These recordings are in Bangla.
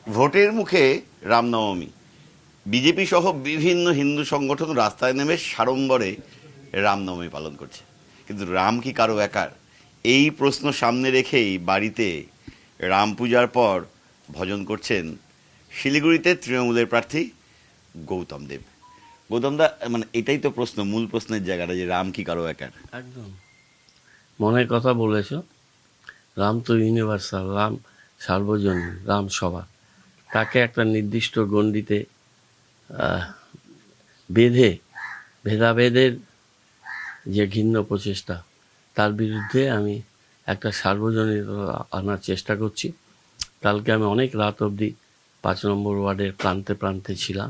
ভোটের মুখে রামনবমী, বিজেপি সহ বিভিন্ন হিন্দু সংগঠন রাস্তায় নেমে সাড়ম্বরে রামনবমী পালন করছে। কিন্তু রাম কি কারো একার? এই প্রশ্ন সামনে রেখেই বাড়িতে রাম পূজার পর ভজন করছেন শিলিগুড়িতে তৃণমূলের প্রার্থী গৌতম দেব। গৌতম দা, মানে এটাই তো প্রশ্ন, মূল প্রশ্নের জায়গাটা, যে রাম কি কারো একার? একদম মনের কথা বলেছ। রাম তো ইউনিভার্সাল, রাম সার্বজনীন, রাম সবার। তাকে একটা নির্দিষ্ট গণ্ডিতে বেঁধে ভেদাভেদের যে ঘৃণ্য প্রচেষ্টা, তার বিরুদ্ধে আমি একটা সার্বজনীনতা আনার চেষ্টা করছি। কালকে আমি অনেক রাত অবধি 5 নম্বর ওয়ার্ডের প্রান্তে প্রান্তে ছিলাম,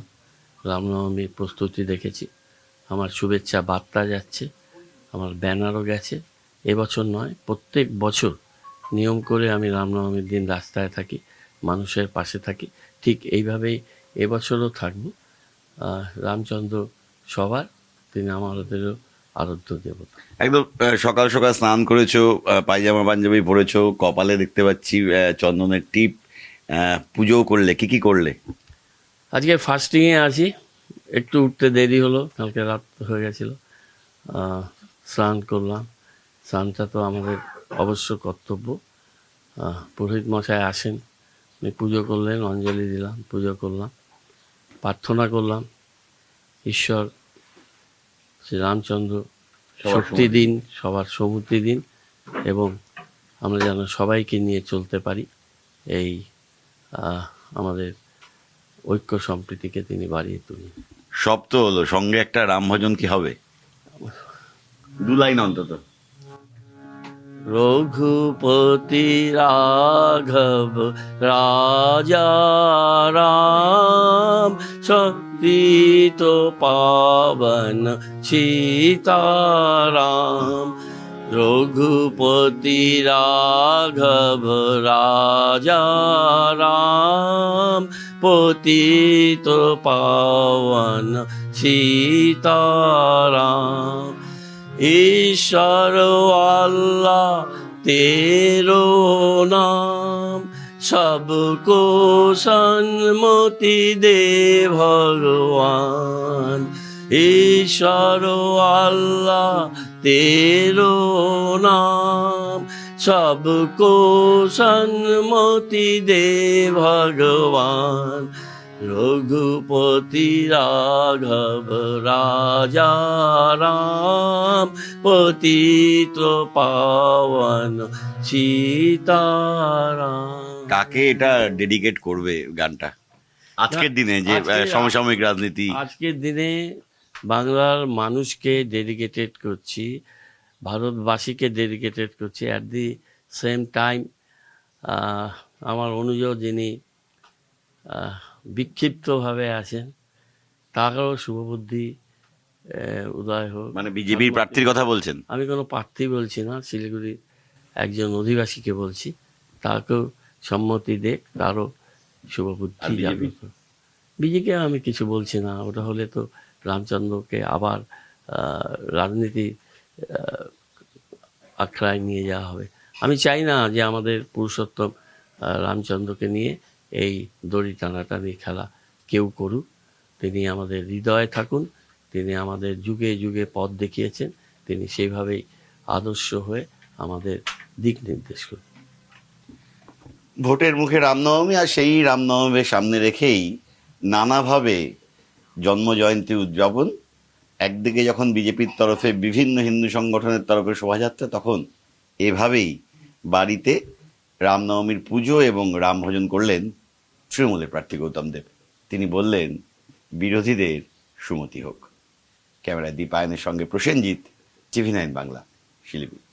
রামনবমীর প্রস্তুতি দেখেছি। আমার শুভেচ্ছা বার্তা যাচ্ছে, আমার ব্যানারও গেছে। এবছর নয়, প্রত্যেক বছর নিয়ম করে আমি রামনবমীর দিন রাস্তায় থাকি, মানুষের পাশে থাকি। ঠিক এইভাবেই এবছরও থাকব। রামচন্দ্র সবার, তিনি আমাদেরও আরাধ্য দেবতা। একদম সকাল সকাল স্নান করেছো, পায়জামা পাঞ্জাবি পরেছো, কপালে দেখতে পাচ্ছি চন্দনের টিপ, পুজোও করলে। কি কি করলে? আজকে ফাস্টিংয়ে আছি, একটু উঠতে দেরি হলো, কালকে রাত হয়ে গেছিলো। স্নান করলাম। স্নানটা তো আমাদের অবশ্য কর্তব্য। পুরোহিত মশাই আসেন, উনি পুজো করলেন, অঞ্জলি দিলাম, পুজো করলাম, প্রার্থনা করলাম ঈশ্বর শ্রীরামচন্দ্র শক্তি দিন, সবার সমৃদ্ধি দিন, এবং আমরা যেন সবাইকে নিয়ে চলতে পারি। এই আমাদের ঐক্য সম্প্রীতিকে তিনি বাড়িয়ে তুলুন। সব তো হলো, সঙ্গে একটা রাম ভজন কি হবে? 2 লাইন অন্তত। রঘুপতি রাঘব রাজা রাম, সতীত পাবন সীতারাম। রঘুপতি রাঘব রাজা রাম, পতিত পাবন সীতারাম। ঈশ্বর আল্লাহ তেরো নাম, সবকো সন্মতি দে ভগবান। ঈশ্বর আল্লাহ তেরো নাম, সবকো সন্মতি দে ভগবান। রঘুপতি রাঘব রাজা রাম, পতিত পাবন সীতারাম। কাকে এটা ডেডিকেট করবে গানটা আজকের দিনে, যে সমসাময়িক রাজনীতি? আজকের দিনে বাংলার মানুষকে ডেডিকেটেড করছি, ভারতবাসীকে ডেডিকেটেড করছি। অ্যাট দি সেম টাইম আমার অনুজ, যিনি বিক্ষিপ্তভাবে আছেন, তারও শুভবুদ্ধি উদয় হোক। মানে বিজেপির প্রার্থীর কথা বলছেন? আমি কোনো প্রার্থী বলছি না, শিলিগুড়ির একজন অধিবাসীকে বলছি। তাকেও সম্মতি দেখ, তারও শুভবুদ্ধি জাগ্রত। বিজেপিকে আমি কিছু বলছি না, ওটা হলে তো রামচন্দ্রকে আবার রাজনীতি আখড়ায় নিয়ে যাওয়া হবে। আমি চাই না যে আমাদের পুরুষোত্তম রামচন্দ্রকে নিয়ে এই দড়ি টানাটানি খেলা কেউ করুক। তিনি আমাদের হৃদয়ে থাকুন, তিনি আমাদের যুগে যুগে পথ দেখিয়েছেন, তিনি সেইভাবেই আদর্শ হয়ে আমাদের দিক নির্দেশ করুন। ভোটের মুখে রামনবমী, আর সেই রামনবমীর সামনে রেখেই নানাভাবে জন্মজয়ন্তী উদযাপন। একদিকে যখন বিজেপির তরফে বিভিন্ন হিন্দু সংগঠনের তরফে শোভাযাত্রা, তখন এভাবেই বাড়িতে রামনবমীর পুজো এবং রাম ভজন করলেন তৃণমূলের প্রার্থী গৌতম দেব। তিনি বললেন, বিরোধীদের সুমতি হোক। ক্যামেরায় দীপায়নের সঙ্গে প্রসেনজিৎ, TV9 বাংলা, শিলিগুড়ি।